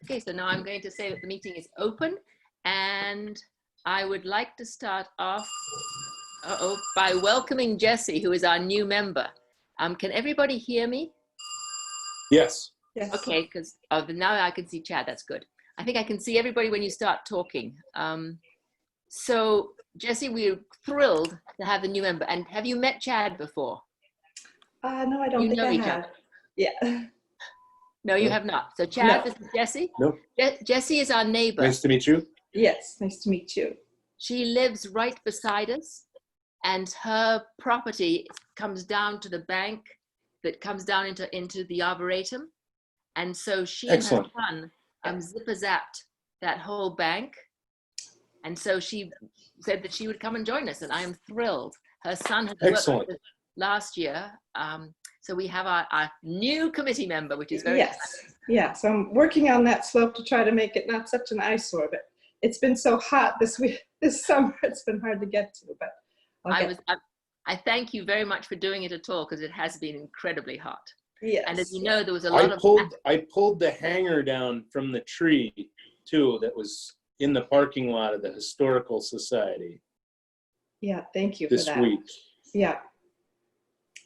Okay, so now I'm going to say that the meeting is open, and I would like to start off by welcoming Jessie, who is our new member. Can everybody hear me? Yes. Yes. Okay, because now I can see Chad. That's good. I think I can see everybody when you start talking. So Jessie, we're thrilled to have the new member. And have you met Chad before? No, I don't think I have. Yeah. No, you have not. So Chad, this is Jessie. Nope. Jessie is our neighbor. Nice to meet you. Yes, nice to meet you. She lives right beside us, and her property comes down to the bank that comes down into the Arboretum. And so she Excellent. and her son zip-a-zapped that whole bank. And so she said that she would come and join us, and I am thrilled. Her son had worked with us last year. So we have our new committee member, which is very exciting. Yeah, so I'm working on that slope to try to make it not such an eyesore, but it's been so hot this summer, it's been hard to get to, but I thank you very much for doing it at all, because it has been incredibly hot. Yes. And as you know, there was a lot I pulled the hanger down from the tree too that was in the parking lot of the Historical Society. Yeah, thank you for that. This week. Yeah.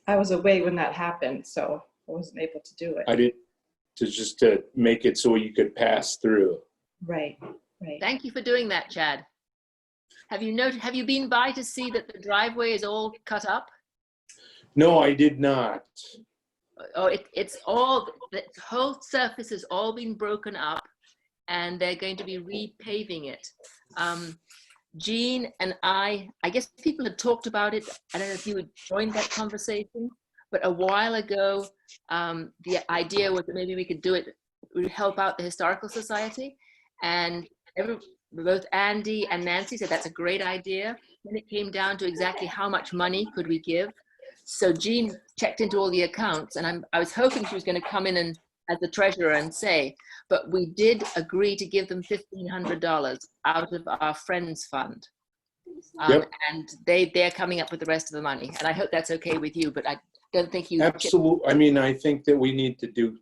I was away when that happened, so I wasn't able to do it. I did to make it so you could pass through. Right. Thank you for doing that, Chad. Have you been by to see that the driveway is all cut up? No, I did not. Oh, the whole surface has all been broken up, and they're going to be repaving it. Jean and I guess people had talked about it. I don't know if you had joined that conversation, but a while ago, the idea was that maybe we could do it, we would help out the Historical Society. And both Andy and Nancy said that's a great idea. Then it came down to exactly how much money could we give. So Jean checked into all the accounts, and I was hoping she was going to come in and as the treasurer and say, but we did agree to give them $1,500 out of our Friends Fund. And they're coming up with the rest of the money. And I hope that's okay with you, but I don't think you... Absolutely. I mean, I think that we need to do,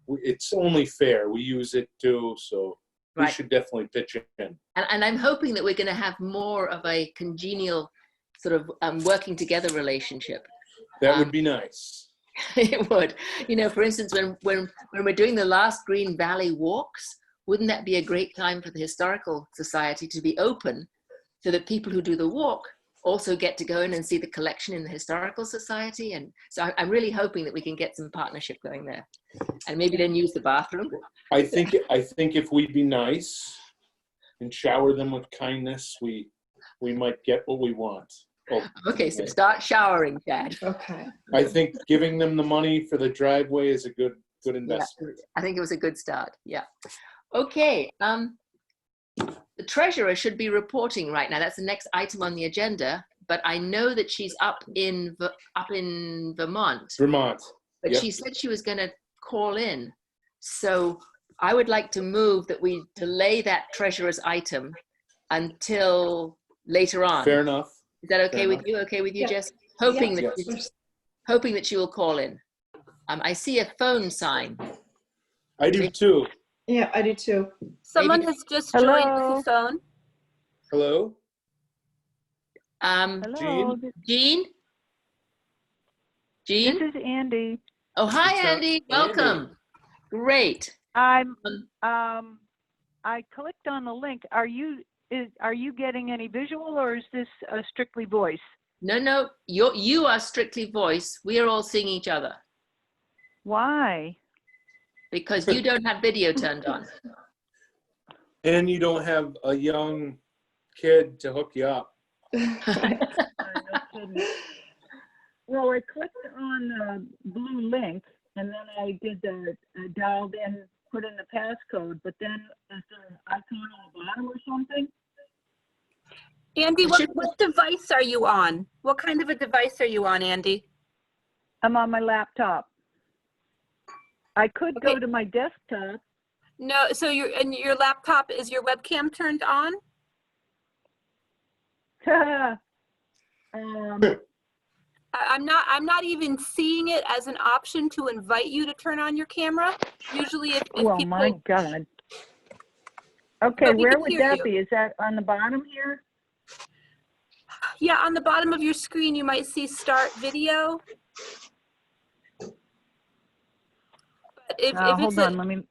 it's only fair. We use it too, so we should definitely pitch in. And I'm hoping that we're going to have more of a congenial sort of working together relationship. That would be nice. It would. You know, for instance, when we're doing the last Green Valley walks, wouldn't that be a great time for the Historical Society to be open so that people who do the walk also get to go in and see the collection in the Historical Society? And so I'm really hoping that we can get some partnership going there, and maybe then use the bathroom. I think if we be nice and shower them with kindness, we might get what we want. Okay, so start showering, Chad. Okay. I think giving them the money for the driveway is a good investment. Yeah, I think it was a good start. Yeah. Okay. The treasurer should be reporting right now. That's the next item on the agenda. But I know that she's up in Vermont. But she said she was going to call in. So I would like to move that we delay that treasurer's item until later on. Fair enough. Is that okay with you? Okay with you, Jess? Hoping that she will call in. I see a phone sign. I do too. Yeah, I do too. Someone has just joined the phone. Hello? Hello. Jean? This is Andy. Oh, hi, Andy. Welcome. Andy. Great. I clicked on the link. Are you getting any visual, or is this strictly voice? No, you are strictly voice. We are all seeing each other. Why? Because you don't have video turned on. And you don't have a young kid to hook you up. No kidding. Well, I clicked on the blue link, and then I dialed in, put in the passcode, but then is there an icon on the bottom or something? Andy, what device are you on? What kind of a device are you on, Andy? I'm on my laptop. I could go to my desktop. No, so your laptop, is your webcam turned on? I'm not even seeing it as an option to invite you to turn on your camera. Usually if oh people, my God. Okay, But we where can would hear that you. be? Is that on the bottom here? Yeah, on the bottom of your screen, you might see start video. But if Hold on, let me,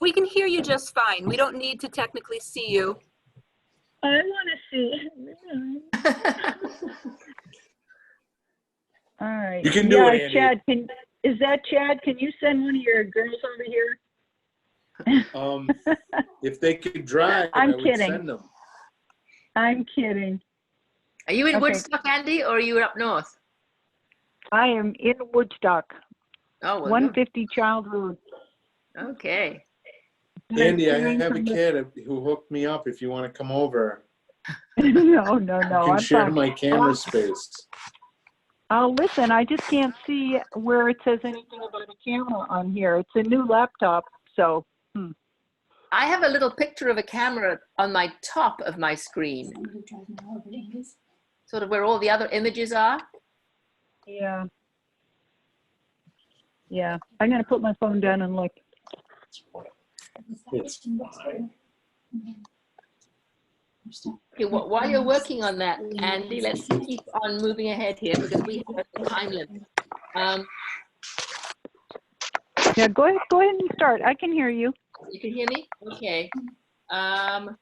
we can hear you just fine. We don't need to technically see you. I want to see. All right. You can do it, Andy. Chad, is that Chad? Can you send one of your girls over here? If they could drive, I'm I would kidding. send them. I'm kidding. Are you in Okay. Woodstock, Andy, or are you up north? I am in Woodstock, Oh, well, 150 Child Road. okay. Andy, I have a kid who hooked me up if you want to come over. No, I can I'm share fine. my camera space. Listen, I just can't see where it says anything about a camera on here. It's a new laptop, so. I have a little picture of a camera on my top of my screen, sort of where all the other images are. Yeah. Yeah, I'm going to put my phone down and look. It's fine. Okay, while you're working on that, Andy, let's keep on moving ahead here because we have a time limit. Yeah, go ahead and start. I can hear you. You can hear me? Okay. I'm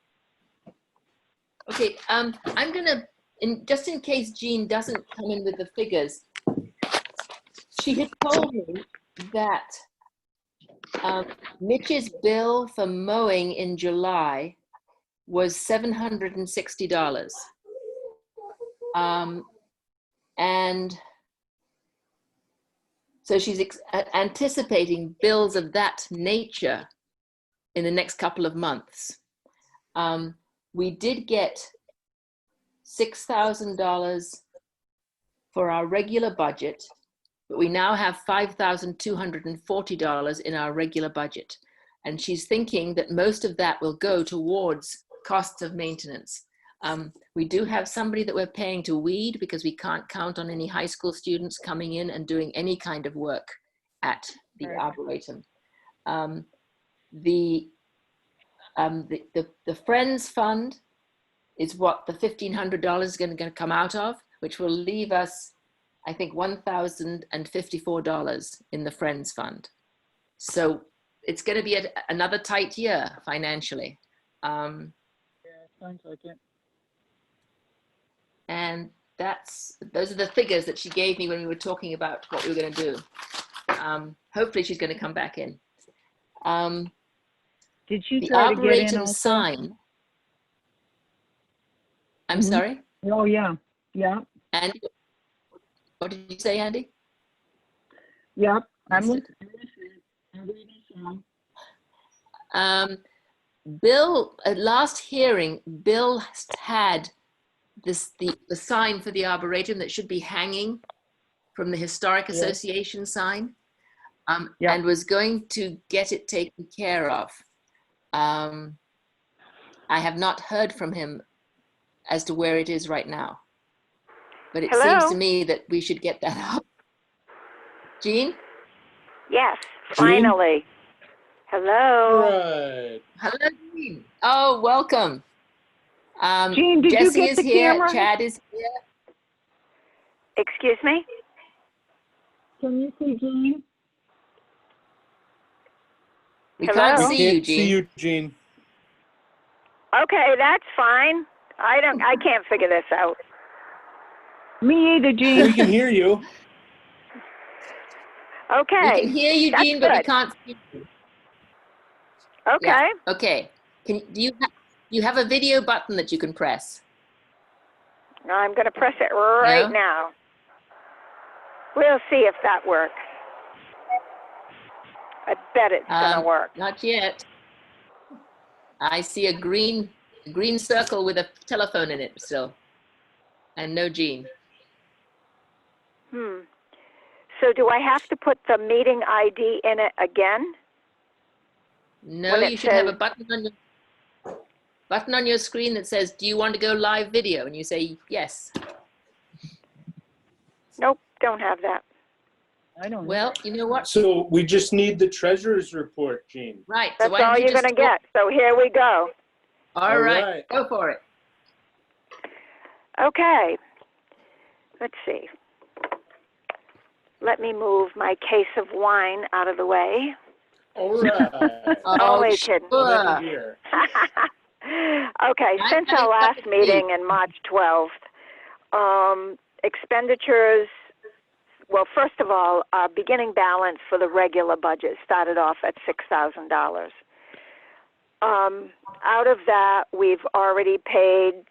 gonna, just in case Jean doesn't come in with the figures, she had told me that Mitch's bill for mowing in July was $760. And so she's anticipating bills of that nature in the next couple of months. We did get $6,000 for our regular budget, but we now have $5,240 in our regular budget. And she's thinking that most of that will go towards costs of maintenance. We do have somebody that we're paying to weed because we can't count on any high school students coming in and doing any kind of work at the Arboretum. The Friends Fund is what the $1,500 is going to come out of, which will leave us, I think, $1,054 in the Friends Fund. So it's going to be another tight year financially. Yeah, sounds like it. And those are the figures that she gave me when we were talking about what we were going to do. Hopefully she's going to come back in. Did you The try to get in Arboretum also? sign. I'm sorry? Oh, yeah. Yeah. And what did you say, Andy? Yep. I'm Missed listening. Bill, at last hearing, Bill had the sign for the Arboretum that should be hanging from the Historic Association sign, and was going to get it taken care of. I have not heard from him as to where it is right now, but it seems to me that we should get that up. Jean? Yes, Jean? finally. Hello. Right. Hello, Jean. Oh, welcome. Jean, did Jesse you get is the here. camera? Chad is here. Excuse me? Can you see Jean? We Hello? can't We see you, can't Jean. see you, Jean. Okay, that's fine. I can't figure this out. Me either, We Jean. can hear you. Okay. We can hear you, that's Jean, but we good. can't see you. Okay. Yeah. Okay. Do you have a video button that you can press? I'm going to press it right No? now. We'll see if that works. I bet it's going to work. Not yet. I see a green circle with a telephone in it still, and no Jean. So do I have to put the meeting ID in it again? No, When it you should have a says- button on your screen that says, "Do you want to go live video?" And you say yes. Nope, don't have that. I don't know. Well, you know what? So we just need the treasurer's report, Jean. Right. That's so why don't all you you're just gonna get. So here we go. All right. right. Go for it. Okay. Let's see. Let me move my case of wine out of the way. All right. Only kidding. Let Sure. me hear. Okay, since our last meeting in March 12th, expenditures, well, first of all, our beginning balance for the regular budget started off at $6,000. Out of that, we've already paid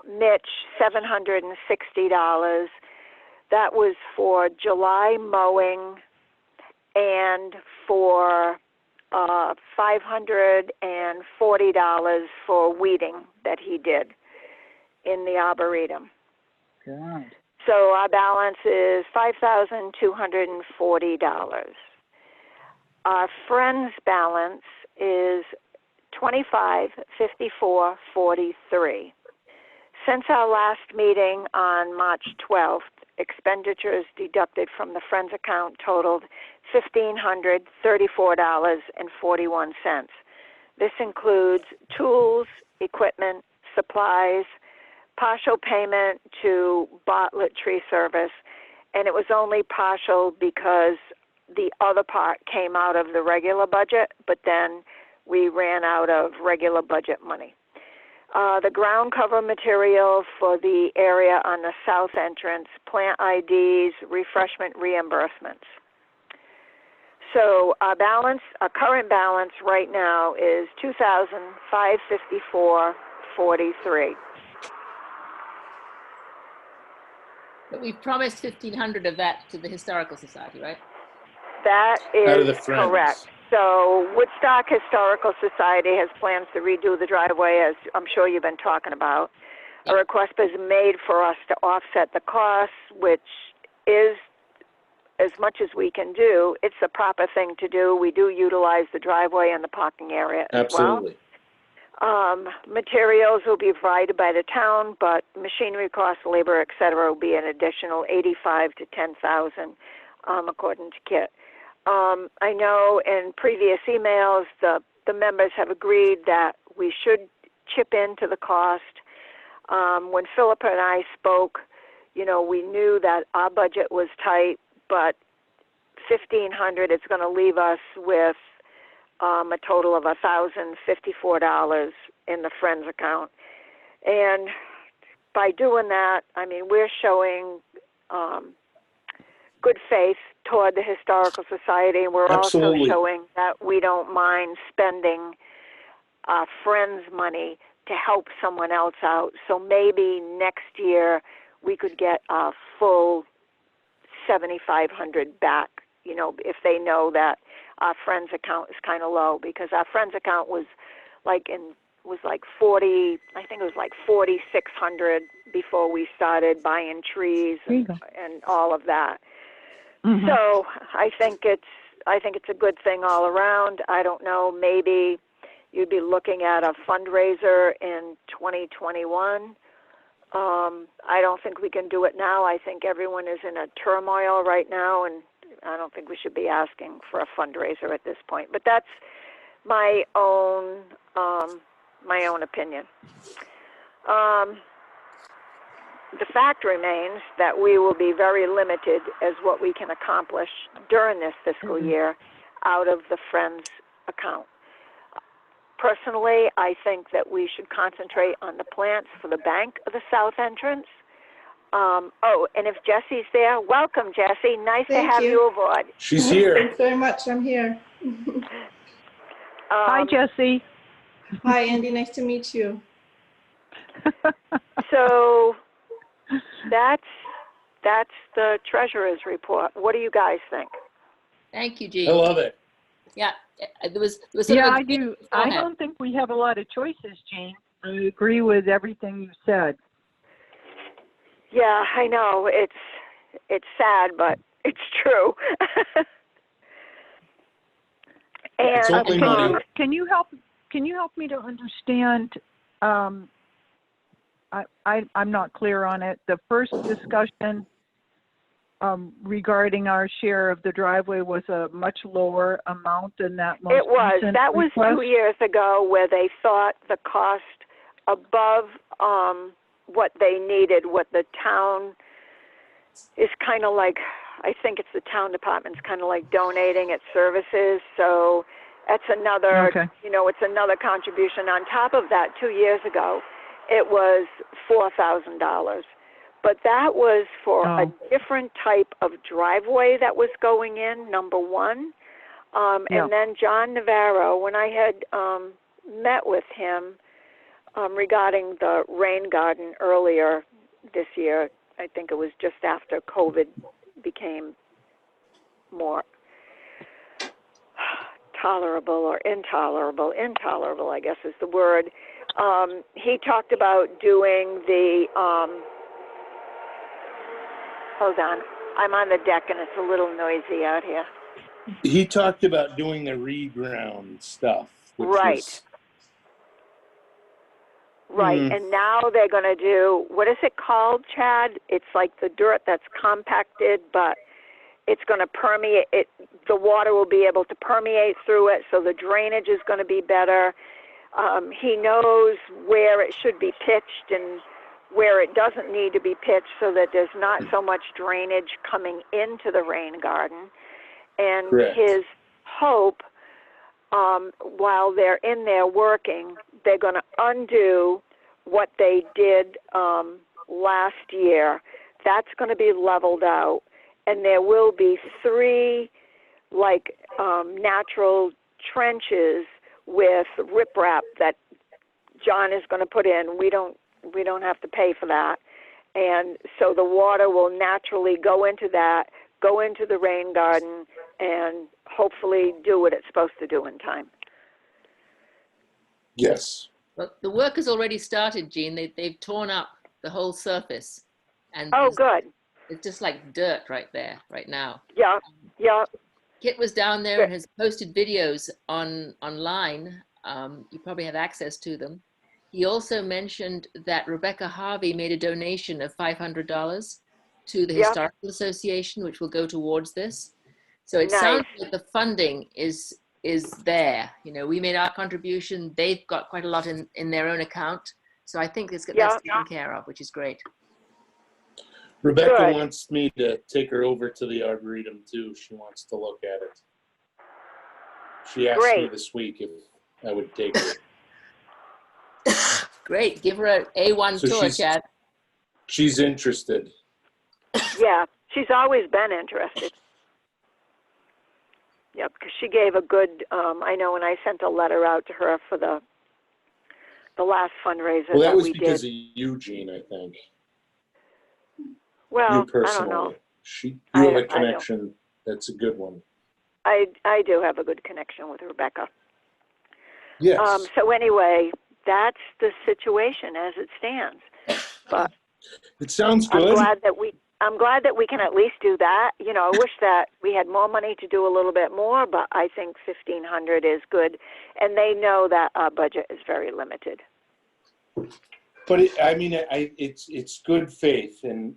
Mitch $760. That was for July mowing and for $540 for weeding that he did in the Arboretum. God. So our balance is $5,240. Our friends balance is $25,5443. Since our last meeting on March 12th, expenditures deducted from the Friends account totaled $1,534.41. This includes tools, equipment, supplies, partial payment to Bartlett Tree Service, and it was only partial because the other part came out of the regular budget, but then we ran out of regular budget money. The ground cover material for the area on the south entrance, plant IDs, refreshment reimbursements. So our current balance right now is $2,554.43. But we've promised 1,500 of that to the Historical Society, right? That Out of the is Friends. correct. So Woodstock Historical Society has plans to redo the driveway, as I'm sure you've been talking about. A request is made for us to offset the costs, which is as much as we can do. It's the proper thing to do. We do utilize the driveway and the parking area as Absolutely. well. Materials will be provided by the town, but machinery costs, labor, et cetera, will be an additional $85,000 to $10,000, according to Kit. I know in previous emails, the members have agreed that we should chip into the cost. When Philippa and I spoke, you know, we knew that our budget was tight, but $1,500 is going to leave us with a total of $1,054 in the Friends account. And by doing that, I mean, we're showing good faith toward the Historical Society, and we're Absolutely. also showing that we don't mind spending our friends' money to help someone else out. So maybe next year we could get a full $7,500 back, you know, if they know that our friends account is kind of low, because our friends account was like 40, I think it was like 4,600 before we started buying trees and all of that. Mm-hmm. So I think it's a good thing all around. I don't know, maybe you'd be looking at a fundraiser in 2021. I don't think we can do it now. I think everyone is in a turmoil right now, and I don't think we should be asking for a fundraiser at this point. But that's my own opinion. The fact remains that we will be very limited as what we can accomplish during this fiscal year out of the Friends account. Personally, I think that we should concentrate on the plants for the bank of the south entrance. And if Jessie's there, welcome, Jessie. Nice Thank to have you. you aboard. She's here. Thanks very much. I'm here. Hi, Jessie. Hi, Andy. Nice to meet you. So that's the treasurer's report. What do you guys think? Thank you, I Jean. love it. Yeah, there was sort Yeah, of a I do. I don't think we have a lot of choices, Jean. I agree with everything you said. Yeah, I know. It's sad, but it's true. It's And only money. Can you help me to understand? I'm not clear on it. The first discussion regarding our share of the driveway was a much lower amount than that most It was. recent That was request? 2 years ago where they thought the cost above what they needed, what the town is kind of like, I think it's the town department's kind of like donating its services. So that's another, Okay. it's another contribution. On top of that, 2 years ago, it was $4,000. But that was for a different type of driveway that was going in, number one. And then John Navarro, when I had met with him regarding the rain garden earlier this year, I think it was just after COVID became more tolerable or intolerable, I guess is the word. He talked about doing the, hold on, I'm on the deck and it's a little noisy out here. He talked about doing the reground stuff. Which Right. Was, Right, and now they're going to do, what is it called, Chad? It's like the dirt that's compacted, but it's going to permeate, the water will be able to permeate through it, so the drainage is going to be better. He knows where it should be pitched and where it doesn't need to be pitched so that there's not so much drainage coming into the rain garden. And Correct. His hope, while they're in there working, they're going to undo what they did last year. That's going to be leveled out, and there will be 3 natural trenches with riprap that John is going to put in. We don't have to pay for that, and so the water will naturally go into that, go into the rain garden, and hopefully do what it's supposed to do in time. yes. Well, the work has already started, Jean. They've torn up the whole surface. And Oh, good. it's just like dirt right there, right now. Yeah, yeah. Kit was down there and has posted videos online. You probably have access to them. He also mentioned that Rebecca Harvey made a donation of $500 to the Historical Association, which will go towards this. So it sounds like the funding is there. We made our contribution. They've got quite a lot in their own account. So I think that's taken care of, which is great. Rebecca wants me to take her over to the Arboretum too. She wants to look at it. She asked me this week if I would take her. Great. Give her an A1 tour, Chad. She's interested. Yeah, she's always been interested. Yep, because she gave a good, I know when I sent a letter out to her for the last fundraiser Well, that was we because did. of Eugene, I think. Well, you personally. I don't know. You have a connection. That's a good one. I do have a good connection with Rebecca. Yes. So anyway, that's the situation as it stands. But it sounds good. I'm glad that we can at least do that. I wish that we had more money to do a little bit more, but I think $1,500 is good, and they know that our budget is very limited. But it's good faith, and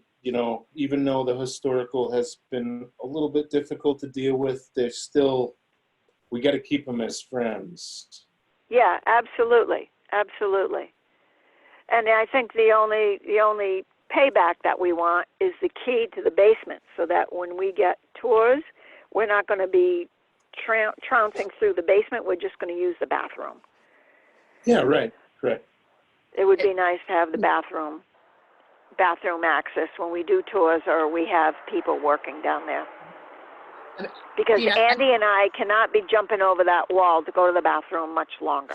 even though the historical has been a little bit difficult to deal with, we got to keep them as friends. Yeah, absolutely, absolutely. And I think the only payback that we want is the key to the basement, so that when we get tours, we're not going to be trouncing through the basement. We're just going to use the bathroom. Yeah, right. Correct. It would be nice to have the bathroom access when we do tours or we have people working down there. Because Andy and I cannot be jumping over that wall to go to the bathroom much longer.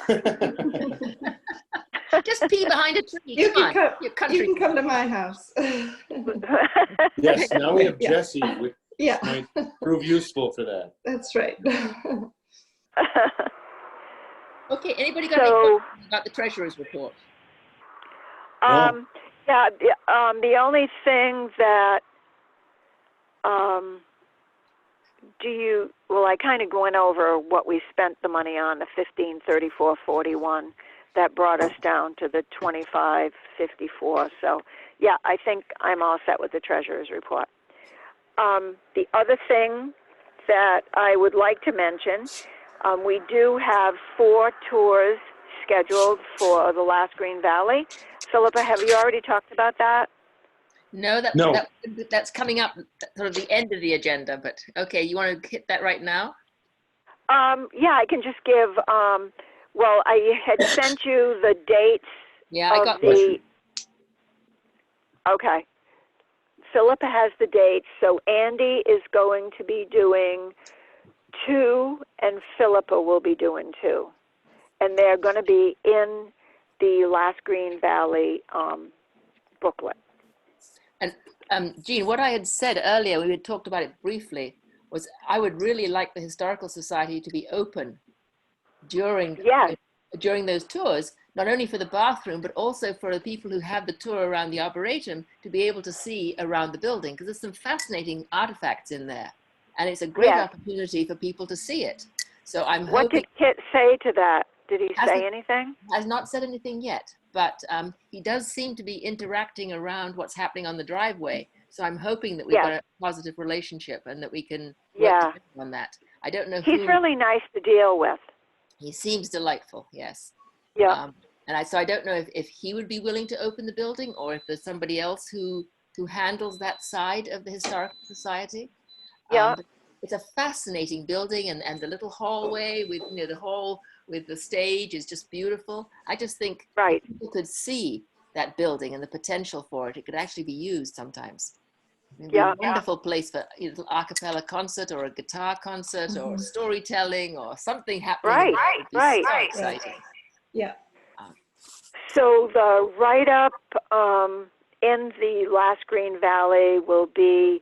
Just pee behind a tree. You can come to my house. Yes, now we have Jesse, which Yeah. might prove useful for that. That's right. Okay, anybody got any questions about the treasurer's report? No. Yeah, the only thing that, I kind of went over what we spent the money on, the $1534.41, that brought us down to the $25.54. So, yeah, I think I'm all set with the treasurer's report. The other thing that I would like to mention, we do have 4 tours scheduled for the Last Green Valley. Philippa, have you already talked about that? No, No. that's coming up sort of the end of the agenda, but okay, you want to hit that right now? Yeah, I can just give, well, I had sent you the dates Yeah, I of got the, okay. Philippa has the dates, so Andy is going to be doing 2, and Philippa will be doing 2. And they're going to be in the Last Green Valley booklet. And Jean, what I had said earlier, we had talked about it briefly, was I would really like the Historical Society to be open during Yes. during those tours, not only for the bathroom, but also for the people who have the tour around the Arboretum to be able to see around the building, because there's some fascinating artifacts in there. And it's a great Yes. opportunity for people to see it. So I'm What hoping... did Kit say to that? Did he Hasn't- say anything? Has not said anything yet, but he does seem to be interacting around what's happening on the driveway. So I'm hoping that we've got a positive relationship and that we can work together on that. I don't know He's who... really nice to deal with. He seems delightful, yes. Yeah. So I don't know if he would be willing to open the building or if there's somebody else who handles that side of the Historical Society. Yeah. It's a fascinating building, and the little hallway with, you know, the hall with the stage is just beautiful. I just think Right. if people could see that building and the potential for it, it could actually be used sometimes. It'd be a wonderful place for a little a cappella concert or a guitar concert or storytelling or something happening. Right, in there. It'd be right. so exciting. Yeah. So the write-up in the Last Green Valley will be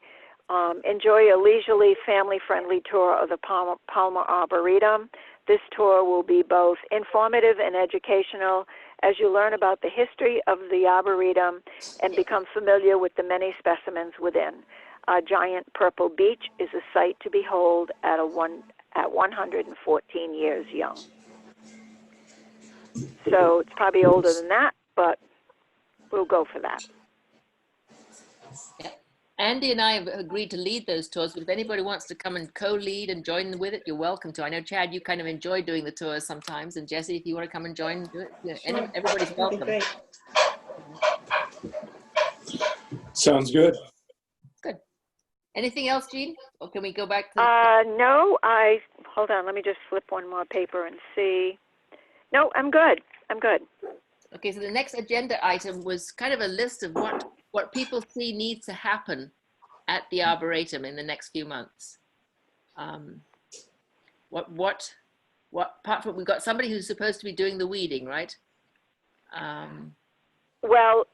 enjoy a leisurely, family-friendly tour of the Palmer Arboretum. This tour will be both informative and educational as you learn about the history of the Arboretum and become familiar with the many specimens within. A giant purple beech is a sight to behold at 114 years young. So it's probably older than that, but we'll go for that. Yeah. Andy and I have agreed to lead those tours, but if anybody wants to come and co-lead and join with it, you're welcome to. I know, Chad, you kind of enjoy doing the tours sometimes, and Jesse, if you want to come and join and do it, you know, Sure. everybody's That'd be welcome. great. Sounds good. Good. Anything else, Jean? Or can we go back to? No, hold on, let me just flip one more paper and see. No, I'm good. I'm good. Okay, so the next agenda item was kind of a list of what people see needs to happen at the Arboretum in the next few months. What apart from, we've got somebody who's supposed to be doing the weeding, right? Well,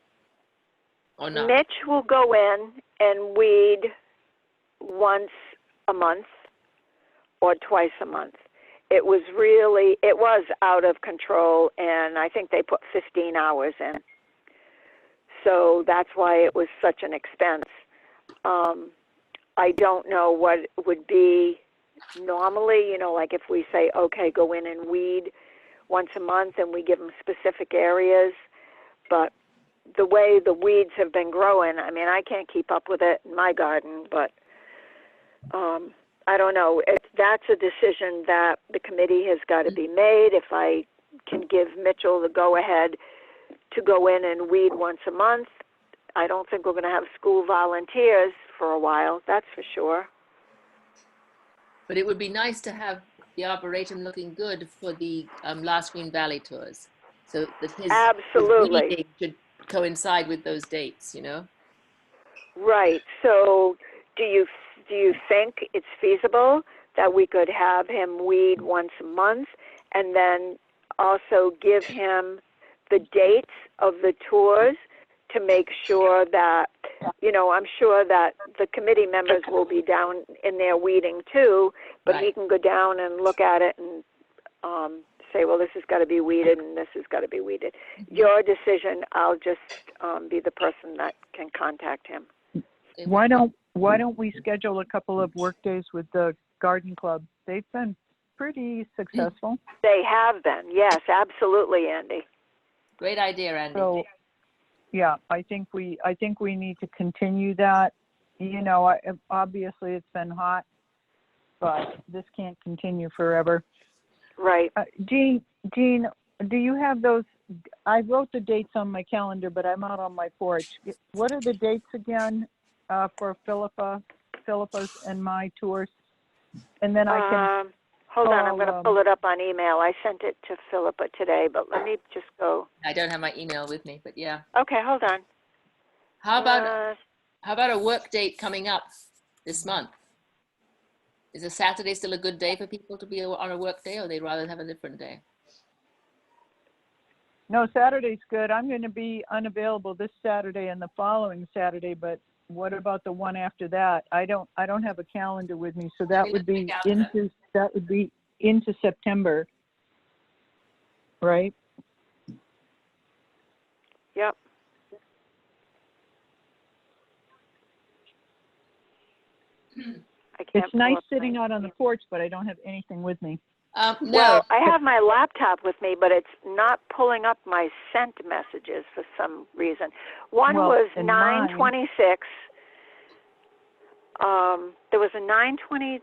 Or not? Mitch will go in and weed once a month or twice a month. It was out of control, and I think they put 15 hours in. So that's why it was such an expense. I don't know what it would be normally, you know, like if we say, okay, go in and weed once a month and we give them specific areas. But the way the weeds have been growing, I mean, I can't keep up with it in my garden, but I don't know. That's a decision that the committee has got to be made. If I can give Mitchell the go-ahead to go in and weed once a month, I don't think we're going to have school volunteers for a while, that's for sure. But it would be nice to have the Arboretum looking good for the Last Green Valley tours. So that his weeding should coincide with those dates, you know? Right. So do you think it's feasible that we could have him weed once a month and then also give him the dates of the tours to make sure that, you know, I'm sure that the committee members will be down in there weeding too, but he can go down and look at it and say, well, this has got to be weeded and this has got to be weeded. Your decision. I'll just be the person that can contact him. Why don't we schedule a couple of work days with the garden club? They've been pretty successful. They have been. Yes, absolutely, Andy. Great idea, Andy. So, yeah, I think we need to continue that. you know, obviously it's been hot, but this can't continue forever. Right. Jean, do you have those? I wrote the dates on my calendar, but I'm out on my porch. What are the dates again for Philippa's and my tours? And then I can. Hold on, I'm going to pull it up on email. I sent it to Philippa today, but let me just go. I don't have my email with me, but yeah. Okay, hold on. How about a work date coming up this month? Is a Saturday still a good day for people to be on a work day, or they'd rather have a different day? No, Saturday's good. I'm going to be unavailable this Saturday and the following Saturday, but what about the one after that? I don't have a calendar with me, so that would be into September, right? Yep. It's nice sitting out on the porch, but I don't have anything with me. No. Well, I have my laptop with me, but it's not pulling up my sent messages for some reason. One was 9:26. There was a 9:26.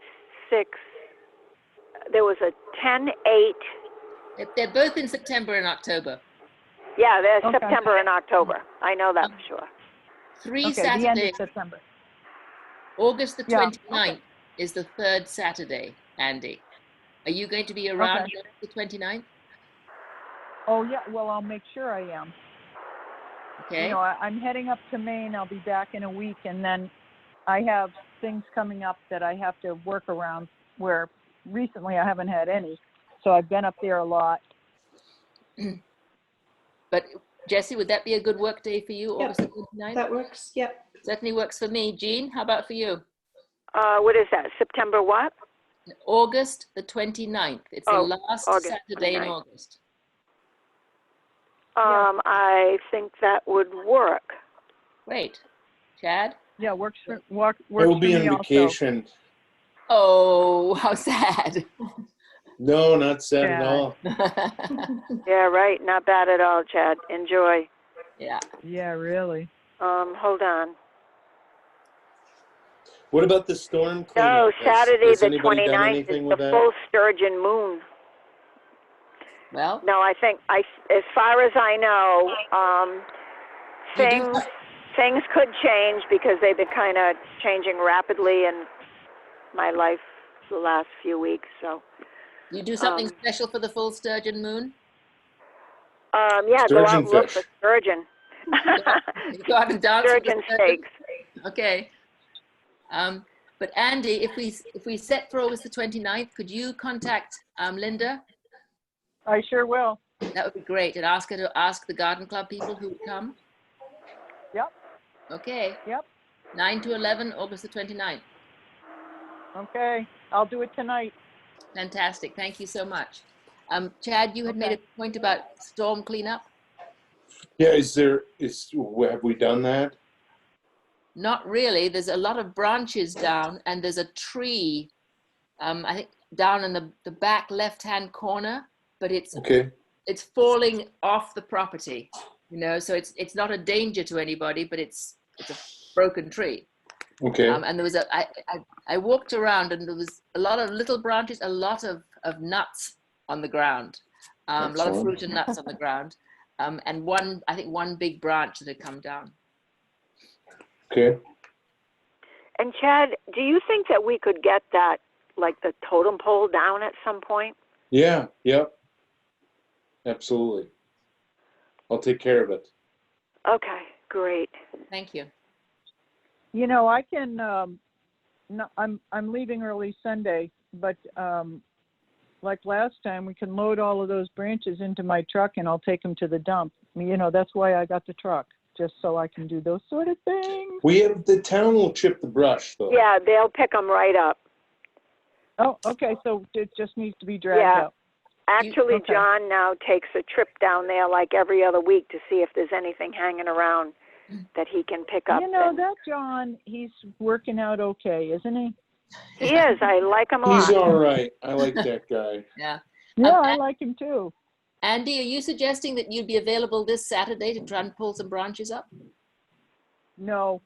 There was a 10:08. They're both in September and October. Yeah, there's September and October. I know that for sure. Three Saturdays. The end of September. August the 29th is the third Saturday, Andy. Are you going to be around the 29th? Oh, yeah. Well, I'll make sure I am. Okay. You know, I'm heading up to Maine. I'll be back in a week. And then I have things coming up that I have to work around where recently I haven't had any. So I've been up there a lot. But Jesse, would that be a good work day for you, Yep. August the 29th? That works. Yep. Certainly works for me. Jean, how about for you? What is that? September what? August the 29th. It's the last August Saturday 29th. in August. I think that would work. Great. Chad? Yeah, works for I will be for on me vacation. Oh, how sad. No, not sad at Chad. all. Yeah, right. Not bad at all, Chad. Enjoy. Yeah. Yeah, really. Hold on. What about the storm cleanup? No, Saturday has the anybody done 29th is anything the with that? full sturgeon moon. Well, No, I think as far as I know, things could change because they've been kind of changing rapidly in my life the last few weeks. So you do something special for the full sturgeon moon? yeah, go out and look for Sturgeonfish. sturgeon. You go out and dance with the Sturgeon sturgeon? steaks. Okay. But Andy, if we set for August the 29th, could you contact Linda? I sure will. That would be great. And ask her to ask the garden club people who would come. Yep. Okay. Yep. 9 to 11, August the 29th. Okay. I'll do it tonight. Fantastic. Thank you so much. Chad, you had made a point about storm cleanup. Yeah, have we done that? Not really. There's a lot of branches down, and there's a tree, I think down in the back left-hand corner, but it's falling off the property, you know, so it's not a danger to anybody, but it's a broken tree. Okay. And there was I walked around, and there was a lot of little branches, a lot of nuts on the ground, a lot of fruit and nuts on the ground, and I think one big branch that had come down. Okay. And Chad, do you think that we could get that, like the totem pole down at some point? Yeah. Yep. Absolutely. I'll take care of it. Okay, great. Thank you. You know, I can. No, I'm leaving early Sunday, but like last time, we can load all of those branches into my truck, and I'll take them to the dump. You know, that's why I got the truck, just so I can do those sort of things. The town will chip the brush, though. Yeah, they'll pick them right up. Oh, okay. So it just needs to be dragged up. Actually, John now takes a trip down there like every other week to see if there's anything hanging around that he can pick up. You know, that John, he's working out okay, isn't he? He is. I like him a lot. He's all right. I like that guy. Yeah. Yeah, I like him too. Andy, are you suggesting that you'd be available this Saturday to try and pull some branches up? No,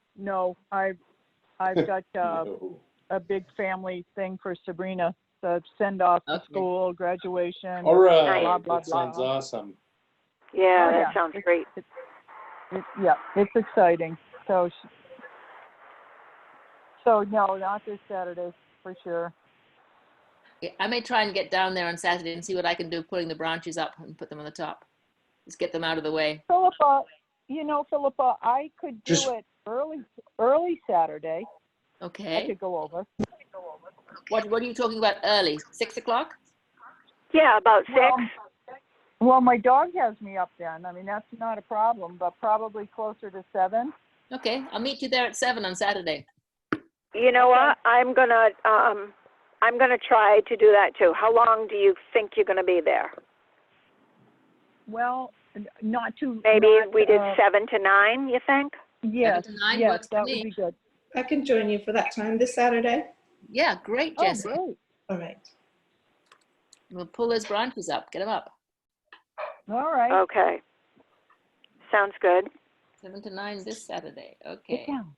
I've got No. a big family thing for Sabrina. The send off to Okay. school, graduation. All right. Blah, blah, That sounds blah. awesome. Yeah, Oh, that yeah. sounds great. Yeah, it's exciting. So no, not this Saturday for sure. Yeah, I may try and get down there on Saturday and see what I can do, putting the branches up and put them on the top. Just get them out of the way. Philippa, Philippa, I could do Just- it early Saturday. I Okay. could go over. What are you talking about early? 6 o'clock? Yeah, about 6. Well, my dog has me up then. I mean, that's not a problem, but probably closer to 7. Okay, I'll meet you there at 7 on Saturday. You know what? I'm gonna try to do that too. How long do you think you're gonna be there? Well, not too. Maybe not, we did 7 to 9. You think? Yes, 7 to 9 yes, works for that me. would be good. I can join you for that time this Saturday. Yeah, great, Oh, Jesse. great. All right. We'll pull those branches up. Get them up. All right. Okay. Sounds good. 7 to 9 this Saturday. Sit Okay. down.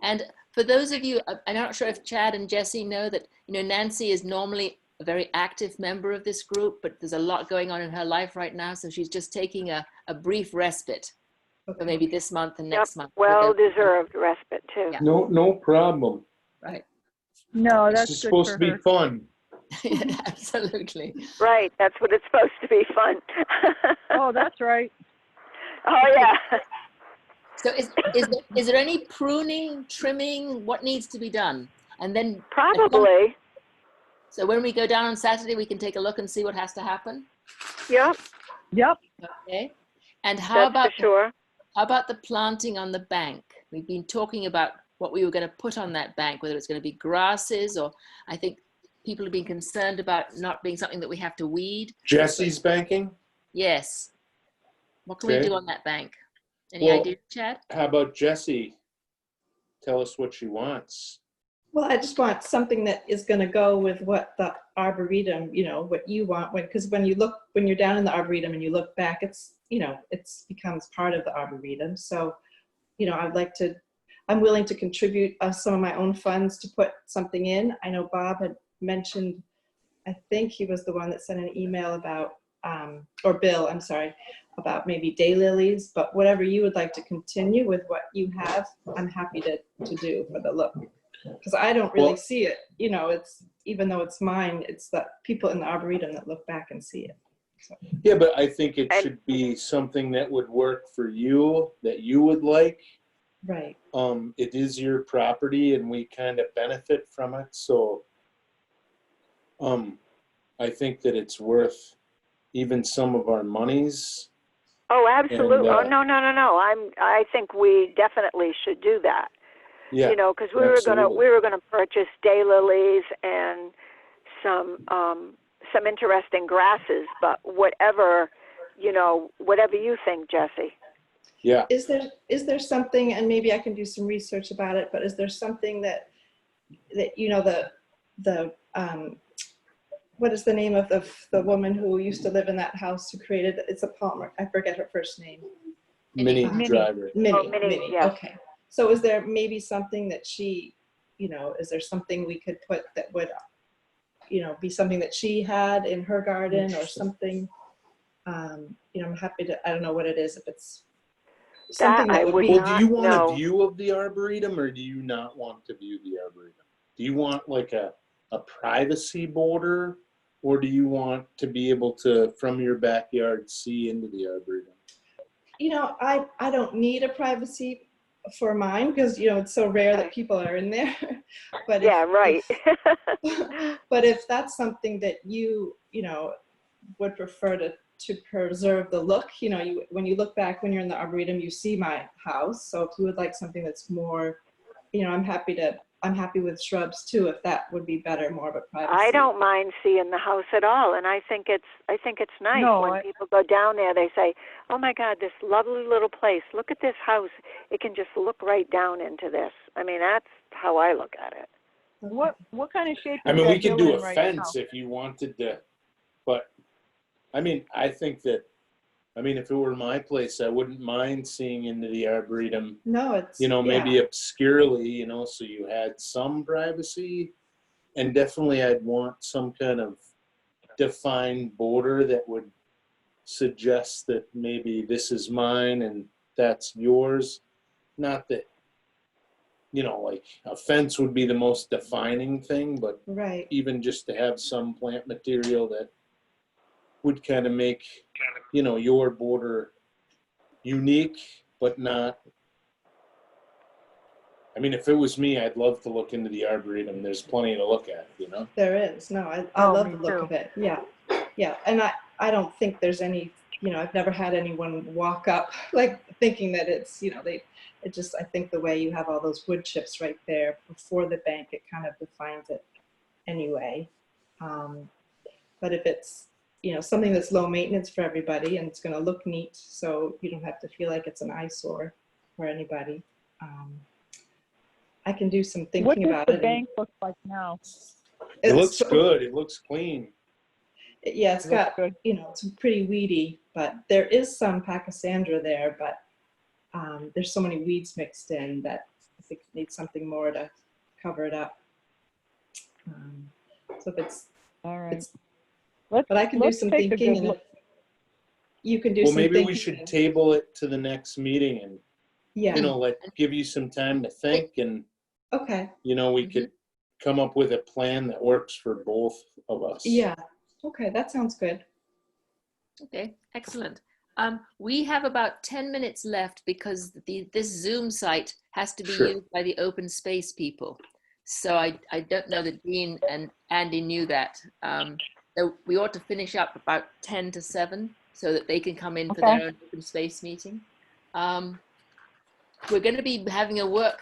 And for those of you, I'm not sure if Chad and Jesse know that, Nancy is normally a very active member of this group, but there's a lot going on in her life right now. So she's just taking a brief respite for maybe this month and next month. Well deserved respite too. Yeah. No problem. Right. No, This that's is good supposed for to be her. fun. Absolutely. Right. That's what it's supposed to be, fun. Oh, that's right. Oh yeah. So is there any pruning, trimming, what needs to be done? And then Probably. So when we go down on Saturday, we can take a look and see what has to happen. Yep. Yep. Okay. And That's for sure. how about the planting on the bank? We've been talking about what we were going to put on that bank, whether it's going to be grasses, or I think people have been concerned about not being something that we have to weed. Jesse's banking? Yes. What can we Okay. do on that bank? Any Well- ideas, Chad? How about Jessie? Tell us what she wants. Well, I just want something that is going to go with what the Arboretum, what you want. Because when you're down in the Arboretum and you look back, it's becomes part of the Arboretum. So, I'm willing to contribute some of my own funds to put something in. I know Bob had mentioned, I think he was the one that sent an email about, or Bill, I'm sorry, about maybe daylilies, but whatever you would like to continue with what you have, I'm happy to do for the look. Because I don't really see it, it's, even though it's mine, it's the people in the Arboretum that look back and see it. So. Yeah, but I think it should be something that would work for you, that you would like. Right. It is your property and we kind of benefit from it. So I think that it's worth even some of our monies. Oh, absolutely. And, no. I think we definitely should do that. Yeah, because we were gonna purchase daylilies and some interesting grasses, but whatever you think, Jesse. yeah. Is there something, and maybe I can do some research about it, but is there something that the what is the name of the woman who used to live in that house who created, it's a Palmer, I forget her first name. Mini driver. Minnie, yes. okay. So is there maybe something that she, is there something we could put that would, be something that she had in her garden or something? I'm happy to, I don't know what it is, if it's something that would be. Well, do you want No. a view of the Arboretum or do you not want to view the Arboretum? Do you want like a privacy border or do you want to be able to, from your backyard, see into the Arboretum? I don't need a privacy for mine because, it's so rare that people are in there. But Yeah, right. But if that's something that you would prefer to preserve the look, when you look back when you're in the Arboretum, you see my house. So if you would like something that's more, I'm happy with shrubs too, if that would be better, more of a privacy. I don't mind seeing the house at all, and I think it's nice when people go down there. They say, "Oh my God, this lovely little place! Look at this house. It can just look right down into this." I mean, that's how I look at it. What kind of shape? I mean, is we that could hill do in a right fence now? if you wanted to, but I mean, I think that I mean, if it were my place, I wouldn't mind seeing into the Arboretum, No, it's, maybe yeah, obscurely, so you had some privacy. And definitely I'd want some kind of defined border that would suggest that maybe this is mine and that's yours. Not that, like a fence would be the most defining thing, but right. even just to have some plant material that would kind of make, your border unique, but not. I mean, if it was me, I'd love to look into the Arboretum. There's plenty to look at, There is. No, I Oh, love me the look too. of it. Yeah. Yeah. And I don't think there's any, I've never had anyone walk up like thinking that it's, I think the way you have all those wood chips right there before the bank, it kind of defines it anyway. But if it's, something that's low maintenance for everybody and it's going to look neat, so you don't have to feel like it's an eyesore for anybody. I can do some What thinking does about the it. bank look like now? It looks so- good. It looks clean. Yeah, it's It looks got, good. it's pretty weedy, but there is some Pachysandra there, but there's so many weeds mixed in that I think it needs something more to cover it up. So if it's, All right. it's, Let's, but I can do let's some take a thinking good and look. if you can do Well, some maybe thinking. we should table it to the next meeting and, Yeah, give you some time to think and, okay, we could come up with a plan that works for both of us. yeah, okay, that sounds good. Okay, excellent. We have about 10 minutes left because this Zoom site has to be Sure. used by the open space people. So I don't know that Dean and Andy knew that. So we ought to finish up about 10 to 7 so that they can come in for Okay. their own open space meeting. We're going to be having a work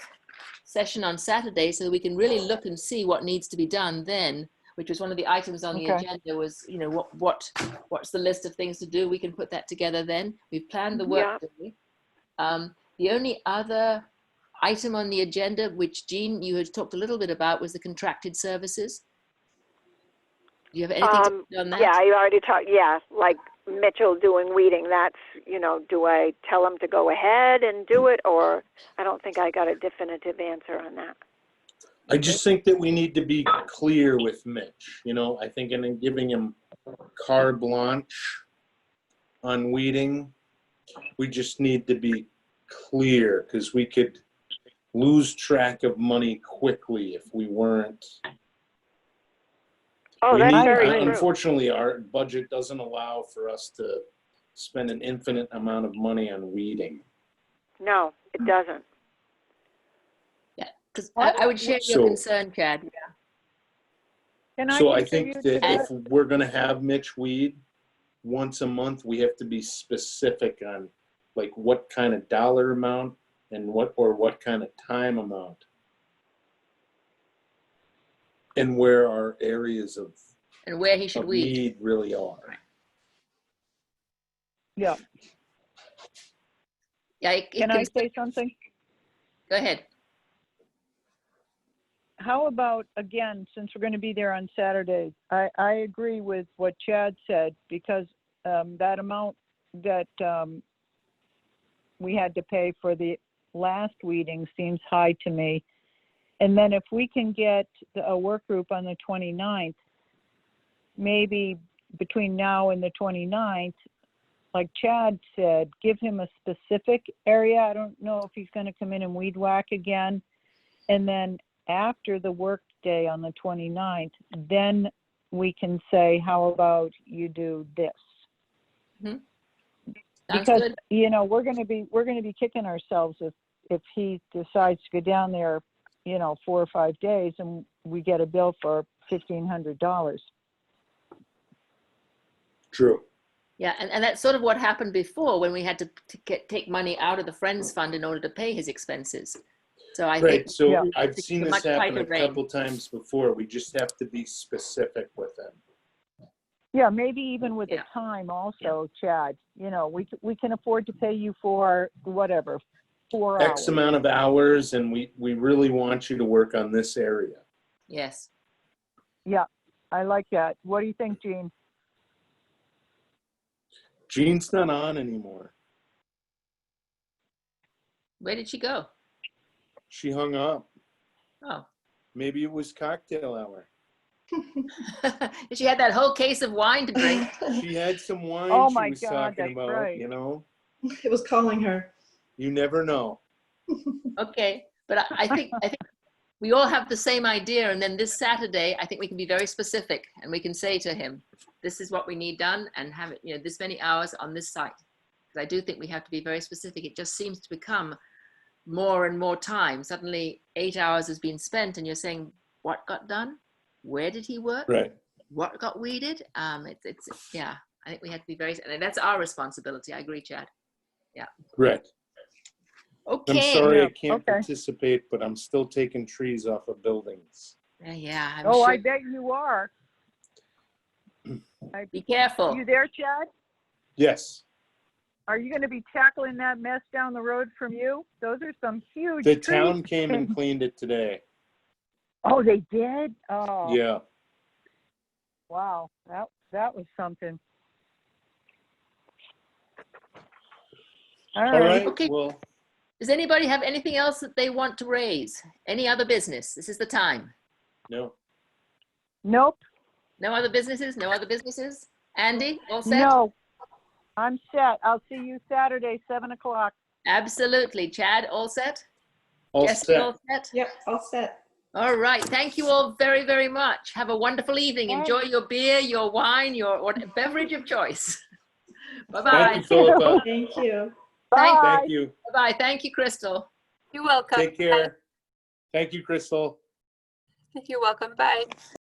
session on Saturday so we can really look and see what needs to be done then, which was one of the items on the Okay. agenda was, what's the list of things to do? We can put that together then. We've planned the work. The only other item on the agenda, which Jean, you had talked a little bit about, was the contracted services. Do you have anything to say on that? Yeah, I already talked, like Mitchell doing weeding, that's, do I tell him to go ahead and do it, or I don't think I got a definitive answer on that. I just think that we need to be clear with Mitch, I think in giving him carte blanche on weeding, we just need to be clear because we could lose track of money quickly if we weren't. Oh, that's very true. Unfortunately, our budget doesn't allow for us to spend an infinite amount of money on weeding. No, it doesn't. Yeah, because I would share your concern, Chad. Can I So I think contribute that to if we're going to have Mitch weed once a month, we have to be specific on like what kind of dollar amount and what kind of time amount. And where our areas of And where he should weed. need really are. Yeah. Yeah, Can I say something? Go ahead. How about, again, since we're going to be there on Saturday, I agree with what Chad said because that amount that we had to pay for the last weeding seems high to me. And then if we can get a work group on the 29th, maybe between now and the 29th, like Chad said, give him a specific area. I don't know if he's going to come in and weed whack again. And then after the work day on the 29th, then we can say, how about you do this? Mm-hmm. Because, good. we're going to be kicking ourselves if he decides to go down there, 4 or 5 days and we get a bill for $1,500. True. Yeah, and that's sort of what happened before when we had to take money out of the Friends Fund in order to pay his expenses. So I think So I've seen a this much happen tighter a couple times before. We just have to be specific with them. Yeah, maybe even with the time also, Chad. We can afford to pay you for whatever, 4 hours. X amount of hours, and we really want you to work on this area. Yes. Yeah, I like that. What do you think, Jean? Jean's not on anymore. Where did she go? She hung up. Oh. Maybe it was cocktail hour. She had that whole case of wine to drink. She had some wine Oh she my was God, talking that's about, right. you know? It was calling her. You never know. Okay, but I think we all have the same idea, and then this Saturday, I think we can be very specific, and we can say to him, "This is what we need done," and have it, you know, this many hours on this site. Because I do think we have to be very specific. It just seems to become more and more time. Suddenly, 8 hours has been spent, and you're saying, "What got done? Where did he work? Right. What got weeded?" It's yeah. I think we have to be very, and that's our responsibility. I agree, Chad. Yeah. Right. Okay. I'm sorry I Yeah, can't okay. participate, but I'm still taking trees off of buildings. Yeah, I'm Oh, sure. I bet you are. Be careful. Are you there, Chad? Yes. Are you going to be tackling that mess down the road from you? Those are some huge The trees. town came and cleaned it today. Oh, they did? Oh, Yeah. wow. That was something. All All right. right. Okay. Well, Does anybody have anything else that they want to raise? Any other business? This is the time. no. Nope. No other businesses? No other businesses? Andy, all set? No. I'm set. I'll see you Saturday, 7 o'clock. Absolutely. Chad, all set? All Jesse, set. all set? Yep, all set. All right. Thank you all very, very much. Have a wonderful evening. Thank- Enjoy your beer, your wine, your beverage of choice. Thank Bye-bye. you, Philippa. Thank you. Bye. Thank you. Bye-bye. Thank you, Crystal. You're welcome. Take care. Thank you, Crystal. You're welcome. Bye.